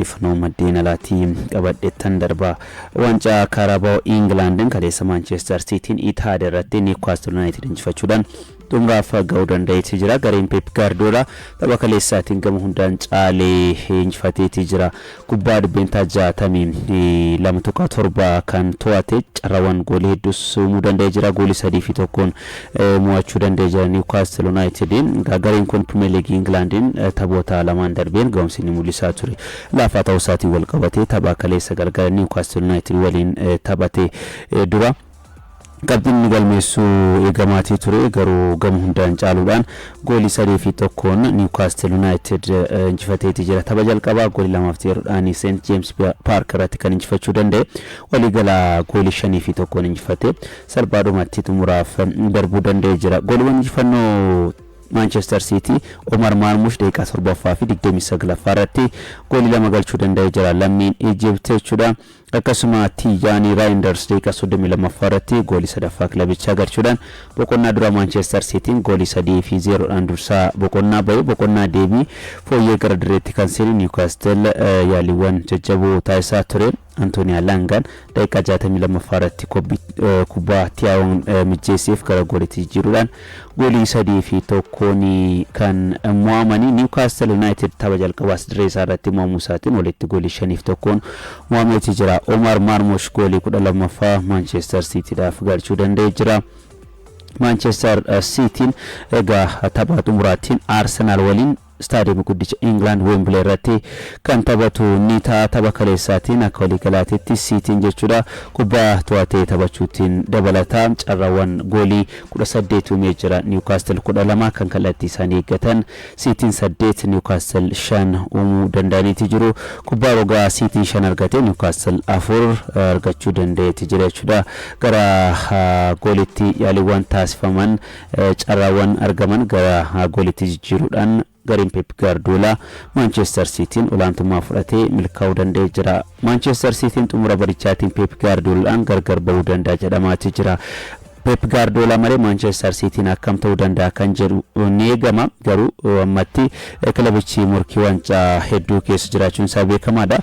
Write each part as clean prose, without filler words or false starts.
ifnoo maddiina laatiin qabadheettan darba wancaa Carabao Englandin kaleessa Manchester Cityin Itaad irratti Newcastle United injifachuudhaan xumuraaf ga'uu dandeetti jira. Gareen Pep Guardiola tapha kaleessaatiin gama hundaan caalee injifateetti jira. Kubbaa dhibbeentaa 62.7 kan to'ate carrawwan goolii hedduus uumuu danda'ee jira. Goolii 3-1 mo'achuu danda'ee jira Newcastle Unitedin. Gareen kun Premier League Englandin taphoota lamaan darbeen ga'umsi ni mul'isaa ture. Laafaa ta'uu isaatiin wal qabatee tapha kaleessa gargar Newcastle United waliin taphate dura qabxiin galmeessuu eegamaatii ture garuu gama hundaan caaluudhaan goolii 3-1 Newcastle United injifateetti jira. Tapha jalqabaa goolii 2-0 St James Park irratti kan injifachuu danda'e waliigala goolii 5-1 injifate salphaadhumatti xumuraaf darbuu danda'ee jira. Gooliiwwan injifannoo Manchester City Omar Marmush daqiiqaa 7ffaa fi 29ffaa irratti goolii 2 galchuu danda'ee jira. Lammiin Egypt jechuudha. Akkasuma Tijani Reinders daqiiqaa 32ffaa irratti goolii 3ffaa kilabichaa galchuudhaan boqonnaa dura Manchester Cityin goolii 3-0dhaan dursaa boqonnaa ba'e. Boqonnaa deebii fooyyee gara direetti kan seene Newcastle yaaliiwwan jajjaboo taasisaa ture. Antonio Langan daqiiqaa 62ffaa irratti kubbaa Thiagoon mijeesseef gara gooliitti jijjiiruudhaan goolii 3-1 kan mo'amanii. Newcastle United tapha jalqabaas dirree isaa irratti mo'amuu isaatiin walitti goolii 5-1 mo'ameetii jira. Omar Marmush goolii 12ffaa Manchester Cityidhaaf galchuu danda'ee jira. Manchester Cityin egaa tapha xumuraatiin Arsenal waliin Stadium guddicha England Wembley irratti kan taphatu ni ta'a. Tapha kaleessaatiin akka waliigalaatti Cityin jechuudha kubbaa to'atee taphachuutiin dabalataa carrawwan goolii 18 uumee jira. Newcastle 12 kan kallattii isaanii eeggatan Cityin 8 Newcastle 5 uumuu danda'aniiti jiru. Kubbaa rogaa Cityin 5 argate Newcastle 4 argachuu danda'eeti jira jechuudha. Gara gooliitti yaaliiwwan taasifaman carrawwan argaman gara gooliitti jijjiiruudhaan gareen Pep Guardiola Manchester Cityin olaantummaa fudhatee milkaa'uu danda'ee jira. Manchester Cityin xumura barichaatiin Pep Guardiolaan gargar ba'uu danda'a jedhamaati jira. Pep Guardiola malee Manchester Cityin akkam ta'uu danda'a kan jedhu ni eegama. Garuu ammatti kilabichi morkii wancaa hedduu keessa jiraachuun isaa beekamaadha.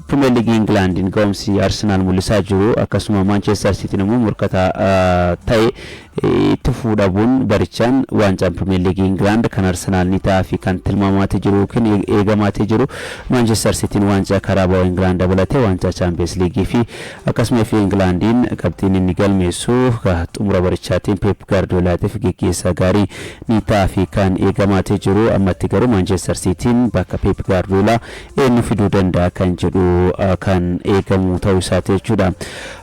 Premier League Englandin ga'umsi Arsenal mul'isaa jiru akkasuma Manchester Cityin immoo morkataa ta'e itti fuudhabuun barichaan wancaan Premier League England kan Arsenal ni ta'a fi kan tilmaamaatee jiru yookiin eegamaatee jiru Manchester Cityin wancaa Carabao England dabalatee wancaa Champions League fi akkasuma fi Englandin qabxiin inni galmeessu xumura barichaatiin Pep Guardiolaatiif gaggeessaa gaarii ni ta'a fi kan eegamaatee jiru. Ammatti garuu Manchester Cityin bakka Pep Guardiola eenyu fiduu danda'a kan jedhu kan eegamu ta'uu isaati jechuudha.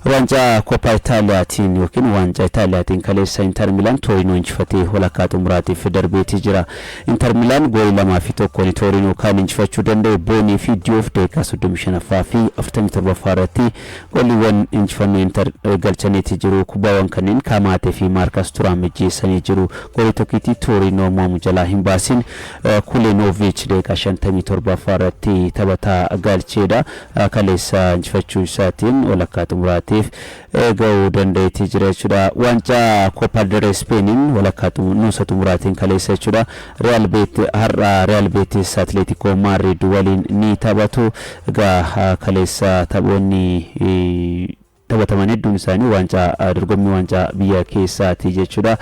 Wancaa Coppa Italiaatiin yookiin wancaa Itaaliyaatiin kaleessa Inter Milan Torino injifatee walakkaa xumuraatiif darbeetii jira. Inter Milan goolii 2-1 Torino kan injifachuu danda'e Boonii fi Diouf daqiiqaa 35ffaa fi 47ffaa irratti gooliiwwan injifannoo Inter galchaniitii jiru. Kubbaawwan kanneen Kamaatee fi Marcus Thuram mijeessanii jiru. Goolii tokkitti Torino mo'amuu jalaa hin baasin Kulenovic daqiiqaa 57ffaa irratti taphataa galcheedha. Kaleessa injifachuu isaatiin walakkaa xumuraatiif ga'uu danda'eetii jira jechuudha. Wancaa Copa del Spainin walakkaa nuusa xumuraatiin kaleessa jechuudha. Real Betis Atletico Madrid waliin ni taphatu. Egaa kaleessa taphoonni taphataman hedduun isaanii wancaa dorgommii wancaa biyya keessaati jechuudha.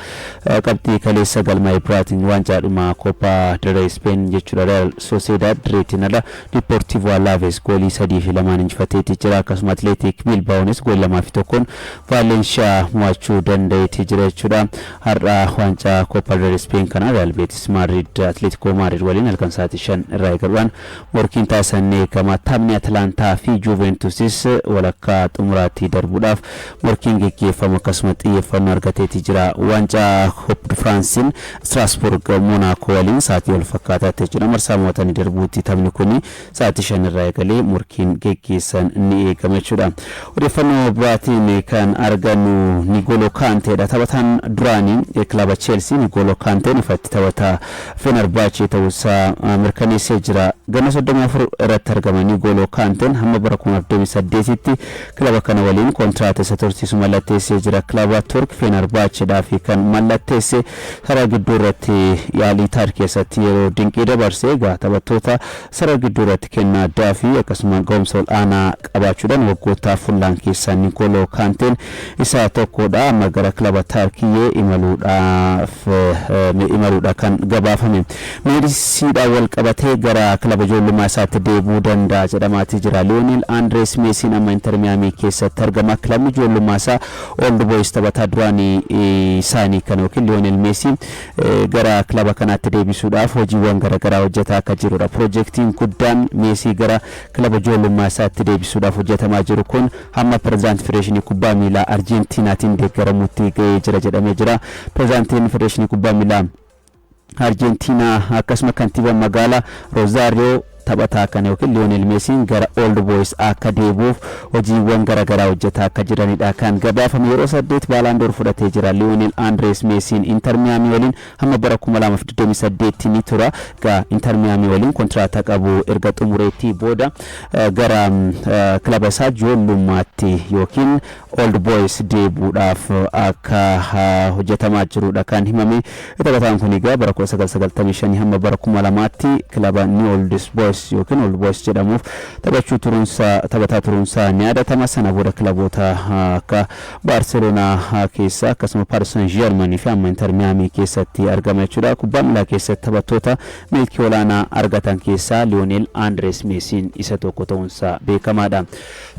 Qabxii kaleessa galmaa'ee biraatiin wancaadhuma Copa del Spain jechuudha. Real Sociedad Retinala Deportivo Alaves goolii 3-2 injifateetii jira. Akkasuma Athletic Bilbaonis goolii 2-1 Valencia mo'achuu danda'eetii jira jechuudha. Har'a wancaa Copa del Spain kana Real Betis Madrid Atletico Madrid waliin halkan sa'aatii 5 irraa eegaluudhaan morkiin taasisanii eegama. Taphni Atlanta fi Juventusis walakkaa xumuraatti darbuudhaaf morkiin gaggeeffamu akkasuma xiyyeeffannoo argateetii jira. Wancaa Coupe de Francein Strasbourg Monaco waliin sa'aatii wal fakkaataatti jechuudha. Marsaa mo'atanii darbuutti taphni kun sa'aatii 5 irraa eegalee morkiin gaggeessan ni eegama jechuudha. Odeeffannoo biraatiin kan argannu N'Golo Kanteedha. Taphataan duraanii kilaba Chelsea N'Golo Kanteen ifatti taphataa Fenerbahce ta'uusaa mirkaneessee jira. gana 34 irratti argamanii Golo Kanteen hamma bara 2028tti kilaba kana waliin kontraata isa tursiisu mallatteessee jira. Kilaba Turk Fenerbahceedhaa fi kan mallatteesse sarara gidduu irratti yaalii taar keessatti yeroo dinqii dabarsee taphattoota sarara gidduu irratti kennaa addaa fi akkasuma ga'umsa olaanaa qabaachuudhaan waggoota fuullaan keessaa Golo Kanteen isa tokkodha. Amma gara kilaba Tarkiyyee imaluudha kan gabaafame. Meesiidhaan wal qabatee gara kilaba ijoollummaa isaatti deebi'uu danda'a jedhamaati jira. Lionel Andres Messi amma Inter Miami keessatti argama. Kilabni ijoollummaa isaa Old Boys taphataa duraanii isaanii kan yookiin Lionel Messi gara kilaba kanaatti deebisuudhaaf hojiiwwan garaagaraa hojjetaa akka jirudha. Piroojeektiin guddaan Messi gara kilaba ijoollummaa isaatti deebisuudhaaf hojjetamaa jiru kun hamma pirezidaantii Federeeshinii Kubbaa Miilaa Arjentiinaatiin deeggaramutti ga'ee jira jedhamee jira. Pirezidaantiin Federeeshinii Kubbaa Miilaa Arjentiinaa akkasuma kantiibaa magaalaa Rosario taphataa kana yookiin Lionel Messi gara Old Boys akka deebi'uuf hojiiwwan garaagaraa hojjetaa akka jiranidha kan gabaafame. Yeroo 8 Ballon d'Or fudhatee jira Lionel Andres Messi Inter Miami waliin hamma bara 2028 ni tura. Inter Miami waliin kontraata qabu erga xumureetti booda gara kilaba isaa ijoollummaatti yookiin Old Boys deebi'uudhaaf akka hojjetamaa jirudha kan himame. Taphataan kun bara 1995 hamma bara 2000tti kilaba New Old Boys yookiin Old Boys jedhamuuf taphataa turuunsaa ni yaadatama. Sana booda kilaboota akka Barcelona keessa akkasuma Paris Saint-Germain fi amma Inter Miami keessatti argama jechuudha. Kubbaa miilaa keessatti taphattoota milkii olaanaa argatan keessaa Lionel Andres Messi isa tokko ta'uunsaa beekamaadha.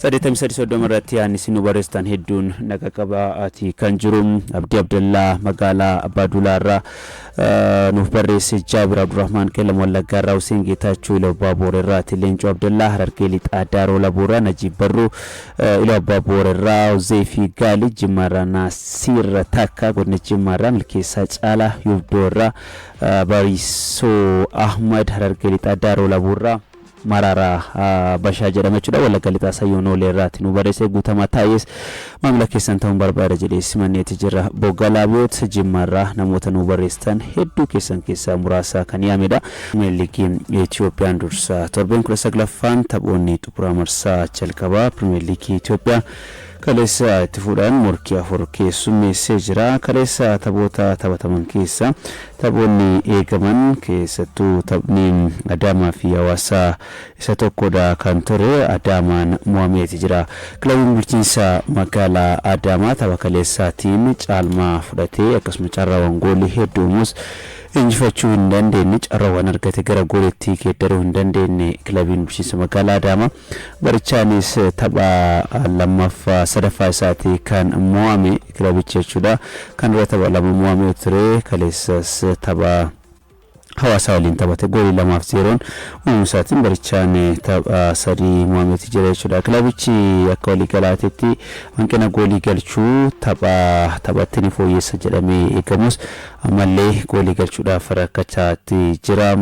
83 irratti yaa'anii nu barreessan hedduun naga qabaati kan jiru. Abdii Abdallaa magaalaa Abbaaduulaarraa nuuf barreesse. Jaabir Abdurrahmaan Qeellam Wallaggaarraa Hussein Geetaachuu Iloo Abbaaboorerraa Leencoo Abdallaa Harargee Lixaa Daaroo Labuurraa Najiib Barruu Iloo Abbaaboorerraa Uzeefi Gaali Jimmaarraa Naasiir Takka godina Jimmaarraa Milkeessaa Caalaa Yubdoorraa Barisoo Ahmad Harargee Lixaa Daaroo Labuurraa Mararaa Bashaa jedhama jechuudha. Wallagga Lixaa Sayyoonoleerraati nu barreesse. Guutamaa Taayes maamila keessan ta'uun barbaada jedhee simanneeti jira. Boggaalaabiyoot Jimmaarraa namoota nu barreessan hedduu keessan keessaa muraasa kan yaamedha. Pirimeer Liigii Itiyoophiyaan dursa torbeen 19ffaan taphoonni xumuraa marsaa jalqabaa Pirimeer Liigii Itiyoophiyaa kaleessa itti fuudhan morkii 4 keessummeessee jira. Kaleessa taphoota taphataman keessa taphoonni eegaman keessattuu taphni Adaamaa fi Hawaasaa isa tokkodha kan ture. Adaamaan mo'ameeti jira. Kilabiin bulchiinsa magaalaa Adaamaa tapha kaleessaatiin caalmaa fudhatee akkasuma carraawwan goolii hedduumus injifachuu hin dandeenye carraawwan argate gara gooliitti geeddaruu hin dandeenye kilabiin bulchiinsa magaalaa Adaamaa barichaanis tapha lammaffaa sadaffaa isaati kan mo'ame kilabichi jechuudha. Kan dura tapha lama mo'amee ture. Kaleessas tapha Hawaasaa waliin taphate goolii 2-0 uumsaatiin barichaan tapha 3 mo'ameeti jira jechuudha. Kilabichi akka walii galaatitti hanqina goolii galchuu taphattiin fooyyessa jedhamee eegamus ammallee goolii galchuudhaaf rakkachaatti jira.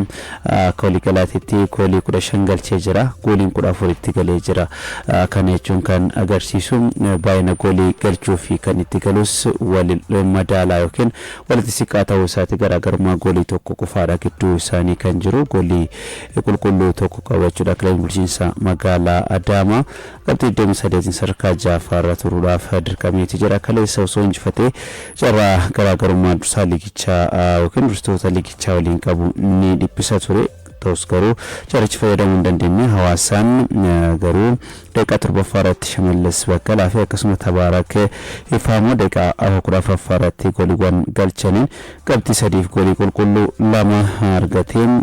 Akka walii galaatitti goolii 15 galchee jira. Gooliin 14 itti galee jira. Kana jechuun kan agarsiisu baay'ina goolii galchuu fi kan itti galus wal madaalaa yookiin walitti siqaa ta'uu isaati. Garaagarummaa goolii tokko qofaadha gidduu isaanii kan jiru. Goolii qulqulluu tokko qabachuudha. Kilabiin bulchiinsa magaalaa Adaamaa qabxii 28 sadarkaa 6ffaarra turuudhaaf dirqameeti jira. Kaleessa osoo injifatee carraa garaagarummaa dursaa liigichaa yookiin durstoota liigichaa waliin qabu ni dhiphisa ture. Ta'us garuu carichi fayyadamuu hin dandeenye. Hawaasaan garuu daqiiqaa 7ffaarratti Shamallis Baqqalaa fi akkasuma Tabaarak Ifaamoo daqiiqaa 14ffaarratti gooliiwwan galchaniin qabxii 3 goolii qulqulluu 2 argateen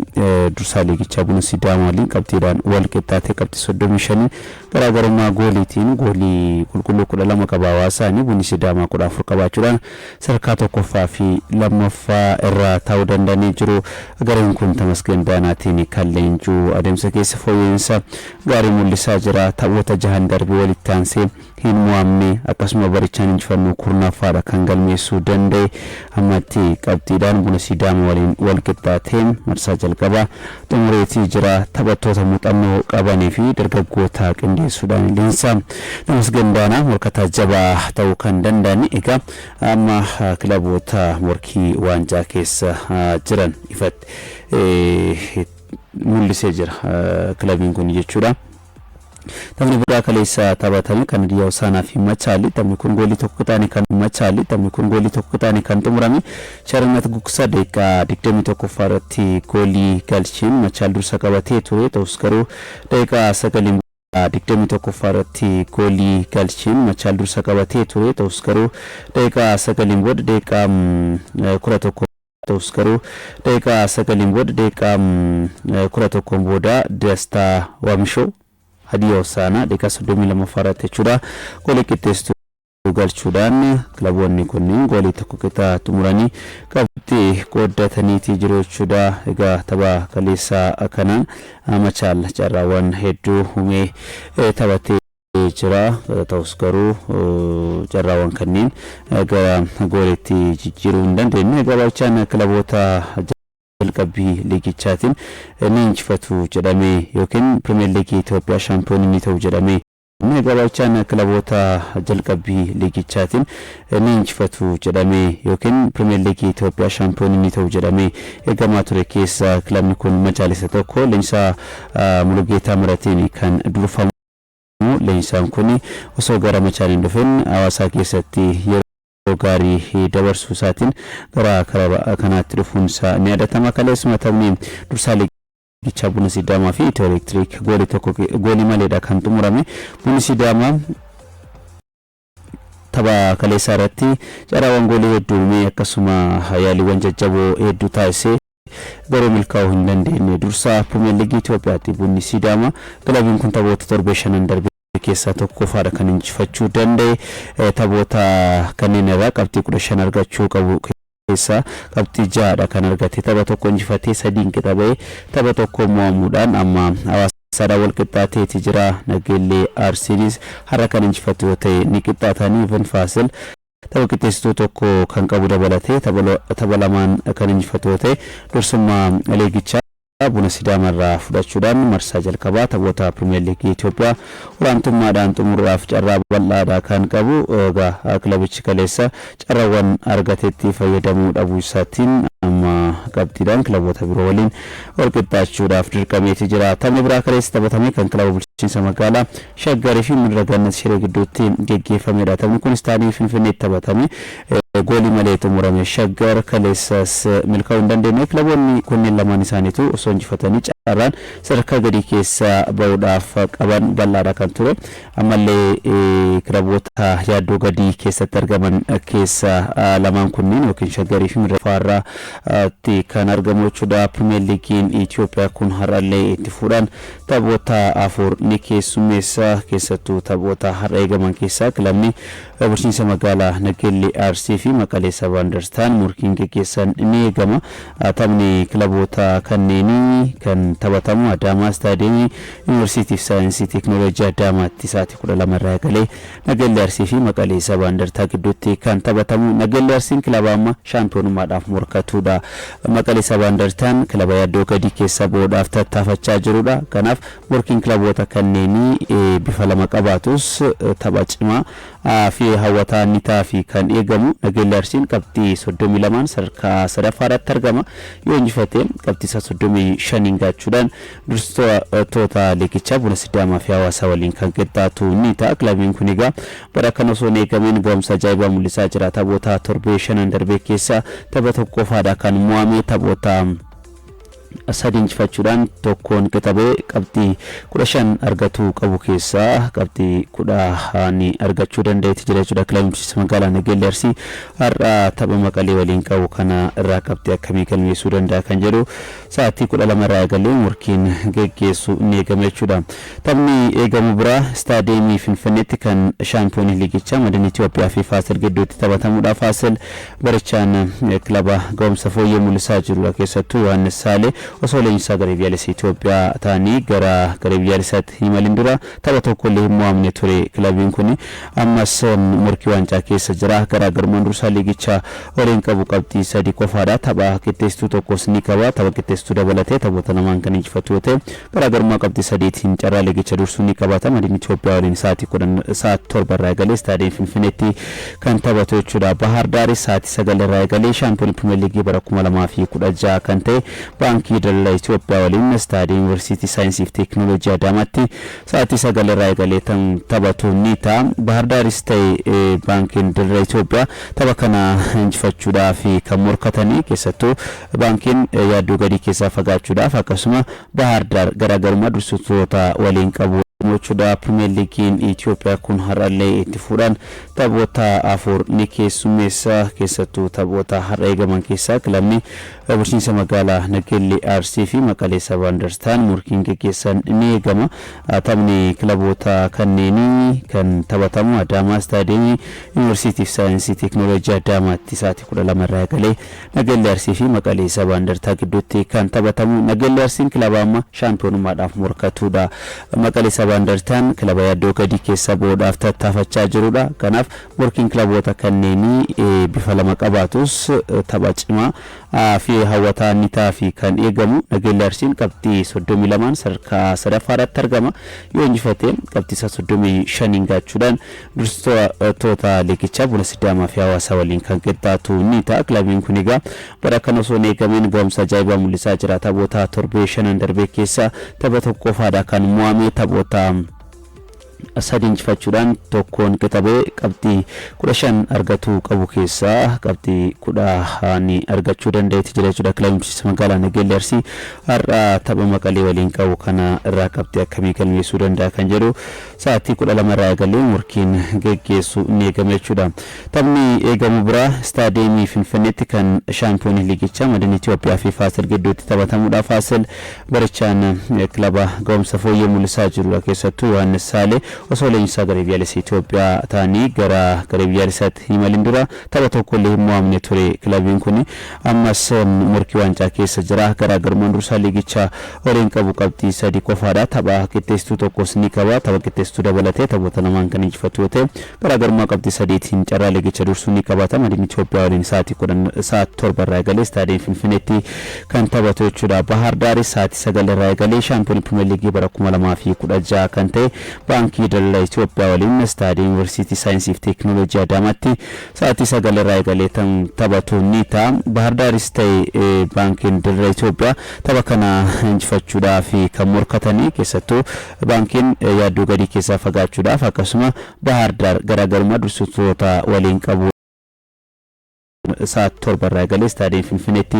dursaa liigichaa Buna Sidaamaa waliin qabxiidhaan wal qixxaatee qabxii 35 garaagarummaa gooliitiin goolii qulqulluu 12 qaba. Hawaasaan Bunni Sidaamaa 14 qabaachuudhaan sadarkaa 1ffaa fi 2ffaa irra taa'uu danda'anii jiru. Gareen kun Tamasgeen Daanaatiin kan leenjuu adeemsa keessa fooyya'insa gaarii mul'isaa jira. Taphoota 6 darbii walitti aansee hin mo'amne akkasuma barichaan injifannoo kurnaffaadha kan galmeessuu danda'e. Ammatti qabxiidhaan Buna Sidaamaa waliin wal qixxaatee marsaa jalqabaa xumureetii jira. Taphattoota muuxannoo qabanii fi dargaggoota qindeessuudhaan leensaa Tamasgeen Daanaa morkataa jabaa ta'uu kan danda'an. Egaa amma kilaboota morkii waancaa keessa jiran ifatti mul'isee jira kilabiin kun jechuudha. Taphni biraa kaleessa taphatame kan Hadiyaa Hosaanaa fi Machaali. Taphni kun goolii tokko taane kan Machaali. Taphni kun goolii tokko taane kan xumurame Sharannat Gugsaa daqiiqaa 21 irratti goolii galcheen Machaal dursa qabatee ture. Ta'us garuu daqiiqaa 9 21 irratti goolii galcheen Machaal dursa qabatee ture. Ta'us garuu daqiiqaa 9 booda daqiiqaa 11 ta'us garuu daqiiqaa 9 booda daqiiqaa 11 booda Dastaa Waamishoo Hadiyaa Hosaanaa daqiiqaa 32 irratti jechuudha goolii qixxeessituu galchuudhaan kilaboonni kunniin goolii tokko qixa xumuranii qabxii qooddatanii jiru jechuudha. Egaa tapha kaleessaa kanaan Machaal carraawwan hedduu uumee taphatee jira. Ta'us garuu carraawwan kanneen gara gooliitti jijjiiruu hin dandeenye. Gabaabachaan kilaboota jalqabbii liigichaatiin ni injifatu jedhamee yookiin Pirimeer Liigii Itoophiyaa shaampiyoonii ni ta'u jedhamee gabaabachaan kilaboota jalqabbii liigichaatiin ni injifatu jedhamee yookiin Pirimeer Liigii Itoophiyaa shaampiyoonii ni ta'u jedhamee eegamaa ture keessa kilabni kun Macaalisa tokko leenjisaa Mulugeetaa Miratiin kan durfamu. Leenjisaan kun osoo gara Machaaliin dhufeen Hawaasaa keessatti gaarii dabarsuu isaatiin gara kanaatti dhufuun isaa ni yaadatama. Kaleessuma taphni dursaa liigichaa Buna Sidaamaa fi Itiyoo Elektiriik goolii maleedha kan xumurame. Bunni Sidaamaa tapha kaleessaa irratti carraawwan goolii hedduu uumee akkasuma yaaliiwwan jajjaboo hedduu taasisee garuu milkaa'uu hin dandeenye. Dursaa Pirimeer Liigii Itoophiyaatti Bunni Sidaamaa kilabiin kun taphoota torbee shanan darbe keessaa tokko faadha kan injifachuu danda'e. Taphoota kanneen irraa qabxii 15 argachuu qabu keessaa qabxii 6 kan argate. Tapha tokko injifatee 3 qixa ba'ee tapha tokko mo'amuudhaan amma Hawaasaadhaan wal qixxaateeti jira. Nageellee Arsiinis har'a kan injifatu yoo ta'e ni qixxaatanii Even Faasil tapha qixxeessituu tokko kan qabu dabalatee tapha lamaan kan injifatu yoo ta'e dursummaa liigichaa Buna Sidaamaa irraa fudhachuudhaan marsaa jalqabaa taphoota Pirimeer Liigii Itoophiyaa olaantummaadhaan xumuruudhaaf carraa bal'aadhaa kan qabu. Kilabichi kaleessa carraawwan argateetti fayyadamuu dhabuu isaatiin amma qabxiidhaan kilaboota biroo waliin wal qixxaachuudhaaf dirqameeti jira. Taphni biraa kaleessa taphatame kan kilaba bulchiinsa magaalaa Shaggarii fi Midira Gannat Shiree gidduutti geggeeffamedha. Taphni kun istaadiyoo Finfinneetti taphatame. Goolii malee xumurame. Shaggar kaleessas milkaa'uu hin dandeenye. Kilaboonni kunneen lamaan isaaniitu osoo injifatanii carraan sadarkaa gadii keessa ba'uudhaaf qaban bal'aadha kan ture. Ammallee kilaboota yaaddoo gadii keessatti argaman keessa lamaan kunneen yookiin Shaggarii fi Midira Faarraatti kan argamu jechuudha. Pirimeer Liigiin Itoophiyaa kun har'allee itti fuudhaan taphoota afur ni keessummeessa. Keessattuu taphoota har'a eegaman keessaa kilabni bulchiinsa magaalaa Nageellee Arsii fi Maqalee Sabaa Indarstaan murkiin geggeessan ni eegama. Taphni kilaboota kanneenii kan taphatamu Adaamaa Istaadiyeemii Yuunivarsiitii Saayinsii Teekinooloojii Adaamaatti sa'aatii 12 irraa eegalee Nageellee Arsii fi Maqalee Sabaa Indarstaa gidduutti kan taphatamu. Nageellee Arsiin kilaba amma shaampiyoonummaadhaaf morkatuudha. Maqalee Sabaa Indarstaan kilaba yaaddoo gadii keessa ba'uudhaaf tattaafachaa jirudha. Kanaaf murkiin kilaboota kanneenii bifa lama qabaatus tapha cimaa fi hawwataa ni ta'a kan eegamu. Nageellee Arsiin qabxii 32 sadarkaa sadaffaadhaatti argama. Yoo injifate qabxii 35 gaachuudhaan dursitoota liigichaa Buna Sidaamaa fi Hawaasaa waliin kan qixxaatu ni ta'a. Kilabiin kun egaa bara kana osoo hin eegamiin ga'umsa ajaa'ibaa mul'isaa jira. Taphoota torbee shanan darbee keessa tapha tokko faadha kan mo'ame. Taphoota sadii injifachuudhaan tokkoon qixa qabxii 15 argatu qabu keessaa qabxii 10 argachuu dandeetti jira jechuudha. Kilabiin bulchiinsa magaalaa Nageellee Arsii har'a tapha Maqalee waliin qabu kana irraa qabxii akkamii galmeessuu danda'a kan jedhu sa'aatii 12 irraa eegalee murkiin geggeessu ni eegama jechuudha. Taphni eegamu biraa istaadiyeemii Finfinneetti kan shaampiyoonii liigichaa Madiin Itoophiyaa fi Faasil gidduutti taphatamuudha. Faasil barichaan kilaba ga'umsa fooyyee mul'isaa jirudha. Keessattuu Yohaannis Saalee osoo leenjisaa garee biyyaalessaa Itoophiyaa ta'anii gara garee biyyaalessaatti himalin dura tapha tokko illee hin mo'amne ture. Kilabiin kun ammas murkii waancaa keessa jira. Garaagarummaan dursaa liigichaa waliin qabu qabxii 3 qofaadha. Tapha qixxeessituu tokkos ni qaba. Tapha qixxeessituu dabalatee taphoota lamaan kan injifatu yoo ta'e garaagarummaa qabxii 3tiin carraa liigicha dursuu ni qabata. Madiin Itoophiyaa waliin sa'aatii 7 irraa eegalee istaadiyeemii Finfinneetti kan taphatu jechuudha. Bahaar Daaris sa'aatii 9 irraa eegalee shaampiyoonii Pirimeer Liigii bara 2016 kan ta'e Baankii baankii daldala Itoophiyaa waliin istaadii yuunivarsiitii saayinsii fi teekinooloojii Adaamaatti sa'aatii 9 irraa eegalee taphatu ni ta'a. Bahar Daaris ta'e baankiin daldala Itoophiyaa tapha kana injifachuudhaaf kan morkatanii keessattuu baankiin yaaddoo gadii keessaa fagaachuudhaaf akkasuma Bahar Daar garaagarummaa dursitoota waliin qabu mochuudha. Premier League Itoophiyaa kun har'allee itti fuudhan taphoota afur ni keessummeessa. Keessattuu taphoota har'a eegaman keessaa kilabni bulchiinsa magaalaa Nageellee Arsii fi Maqalee Sabaa Indarstaan murkiin gaggeessan ni eegama. Taphni kilaboota kanneenii kan taphatamu Adaamaa Istaadiyeemii Yuunivarsiitii Saayinsii Teekinooloojii Adaamaatti sa'aatii 12 irraa eegalee Nageellee Arsii fi Maqalee Sabaa Indarstaa gidduutti kan taphatamu. Nageellee Arsiin kilaba amma shaampiyoonummaadhaaf morkatuudha. Maqalee Sabaa Indarstaan kilaba yaaddoo gadii keessa bu'uudhaaf tattaafachaa jirudha. Kanaaf murkiin kilaboota kanneenii bifa lama qabaatus tapha cimaa fi hawwataa ni ta'a fi kan eegamu. Nageellee Arsiin qabxii 32 sadarkaa sadaffaarratti argama. Yoo injifate qabxii 35 gaachuudhaan dursitoota liigichaa Buna Sidaamaa fi Hawaasaa waliin kan qixxaatu ni ta'a. Kilabiin kun egaa bara kana osoo hin eegamin ga'umsa ajaa'ibaa mul'isaa jira. Taphoota torbee 5 darbee keessa tapha tokko qofaadha kan mo'ame. Taphoota sadii injifachuudhaan tokkoon qixabee qabxii 15 argatu qabu keessaa qabxii 10 argachuu danda'eeti jira jechuudha. Kilabiin bulchiinsa magaalaa Nageellee Arsii har'a tapha Maqalee waliin qabu kana irraa qabxii akkamii galmeessuu danda'a kan jedhu sa'aatii 12 irraa eegalee murkiin geggeessu ni eegama jechuudha. Taphni eegamu biraa istaadiyeemii Finfinneetti kan shaampiyoonii liigichaa Madiin Itoophiyaa fi Faasil gidduutti taphatamuudha. Faasil barichaan kilaba ga'umsa fooyyee mul'isaa jirudha. Keessattuu Yohaannis Saalee osoo leenjisaa garee biyyaalessaa Itoophiyaa ta'anii gara garee biyyaalessaatti imalin dura tapha tokkollee hin mo'amne ture. Kilabiin kun ammas murkii waancaa keessa jira. Garaagarummaan dursaa liigichaa waliin qabu qabxii 3 qofaadha. Tapha qixxeessituu tokkos ni qaba. Tapha qixxeessituu dabalatee taphoota lamaan kan injifatu yoo ta'e garaagarummaa qabxii 3tiin carraa liigicha dursuu ni qabata. Madiin Itoophiyaa waliin sa'aatii 7 irraa eegalee istaadiyeemii Finfinneetti kan taphatu jechuudha. Bahar Daaris sa'aatii 9 irraa eegalee shaampiyoonii Pirimeer Liigii bara 2016 kan ta'e baankii daldala Itoophiyaa waliin istaadiyeemii Yuunivarsiitii Saayinsii fi Teekinooloojii Adaamaatti sa'aatii 9 irraa eegalee taphatu ni ta'a. Bahar Daaris ta'e baankiin daldala Itoophiyaa tapha kana injifachuudhaaf kan morkatanii keessattuu baankiin yaaddoo gadii keessaa fagaachuudhaaf akkasuma Bahar Daar garaagarummaa dursitoota waliin qabu sa'aatii 7 irraa eegalee istaadiyeemii Finfinneetti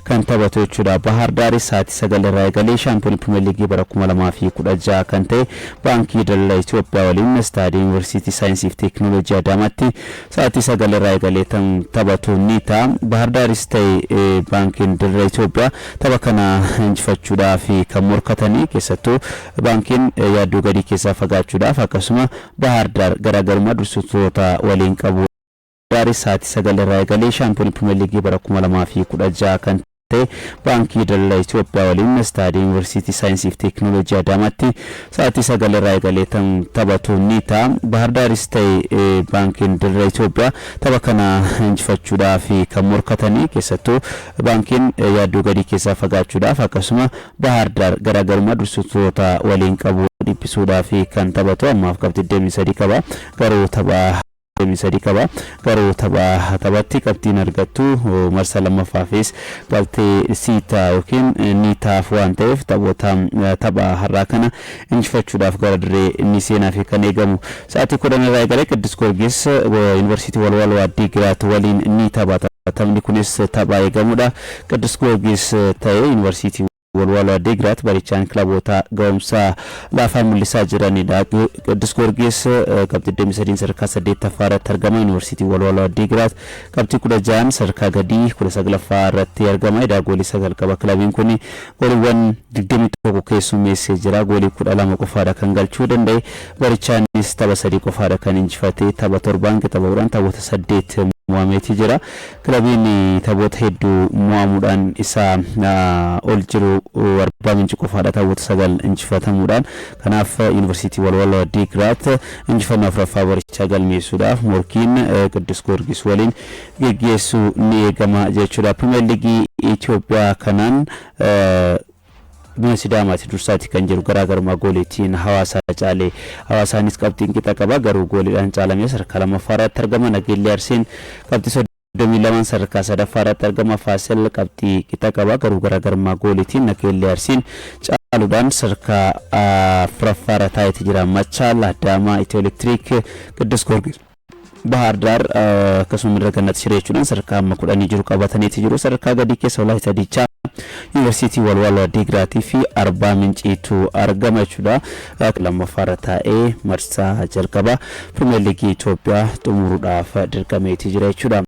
kan taphatu jechuudha. Bahar Daaris sa'aatii 9 irraa eegalee shaampiyoonii Pirimeer Liigii bara 2016 kan ta'e baankii daldala Itoophiyaa waliin istaadiyeemii Yuunivarsiitii Saayinsii fi Teekinooloojii Adaamaatti sa'aatii 9 irraa eegalee taphatu ni ta'a. Bahar Daaris ta'e baankiin daldala Itoophiyaa tapha kana injifachuudhaaf kan morkatanii keessattuu baankiin yaaddoo gadii keessaa fagaachuudhaaf akkasuma Bahar Daar garaagarummaa dursitoota waliin qabu. Daaris sa'aatii 9 irraa eegalee shaampiyoonii Pirimeer Liigii bara 2016 kan ta'e baankii daldala Itoophiyaa waliin istaadiyeemii Yuunivarsiitii Saayinsii fi Teekinooloojii Adaamaatti sa'aatii 9 irraa eegalee taphatu ni ta'a. Bahar Daaris ta'e baankiin daldala Itoophiyaa tapha kana injifachuudhaaf kan morkatanii keessattuu baankiin yaaddoo gadii keessaa fagaachuudhaaf akkasuma Bahar Daar garaagarummaa dursitoota waliin qabu dhiphisuudhaaf kan taphatu. Ammaaf qabxii 23 qaba. Garuu taphatti qabxiin argattu marsa lammaffaafis galtee siitaa yookiin ni taaf waan ta'eef tapha har'aa kana injifachuudhaaf gara dirree ni seenaa fi kan eegamu. Sa'aatii 10 irraa eegalee Qiddus Goorgis Yuunivarsiitii Walwaloo Addiigiraat waliin ni taphata. Taphni kunis tapha eegamudha. Qiddus Goorgis ta'e Yuunivarsiitii Walwaloo Addiigiraat barichaan kilaboota ga'umsa laafaa mul'isaa jiranidha. Qiddus Goorgis qabxii 23 sadarkaa 8ffaa irratti argama. Yuunivarsiitii Walwaloo Addiigiraat qabxii 16 sadarkaa gadii 19ffaa irratti argama. Edaa goolii 9 qaba. Kilabiin kun gooliiwwan 21 keessummeessee jira. Goolii 12 qofaadha kan galchuu danda'e. Barichaanis tapha 3 qofaadha kan injifate. Tapha 7 qixabuudhaan taphoota 8 mo'ameeti jira. Kilabiin taphoota hedduu mo'amuudhaan isaa ol jiru Arbaa Mincii qofaadha taphoota 9 injifatamuudhaan. Kanaaf Yuunivarsiitii Walwaloo Addiigiraat injifannoo 4ffaa barichaa galmeessuudhaaf morkiin Qiddus Goorgis waliin geggeessuu ni eegama jechuudha. Pirimeer Liigii Itoophiyaa kanaan Buna Sidaamaatti dursaatti kan jiru garaagarummaa gooliitiin Hawaasaa caalee. Hawaasaanis qabxiin qixa qaba garuu gooliidhaan caalamee sadarkaa 2ffaa irratti argama. Nageellee Arsiin qabxii 2002 sadarkaa sadaffaarratti argama. Faasel qabxii qixa qaba garuu garaagarummaa gooliitiin Nageellee Arsiin caaluudhaan sadarkaa afuraffaarra taa'ee jira. Machaal, Adaamaa, Itiyoo Elektiriik, Qiddus Goorgis, Bahar Dar akkasuma Mirgannat Shireechuudhaan sadarkaa 10 jiru qabatanii jiru. Sadarkaa gadii keessa Walaayittaa Dichaa, Yuunivarsiitii Walwalaa Digraatii fi Arbaa Minciitu argama jechuudha. Lammaffaarra taa'ee marsaa jalqabaa Pirimeer Liigii Itoophiyaa xumuruudhaaf dirqameetii jira jechuudha.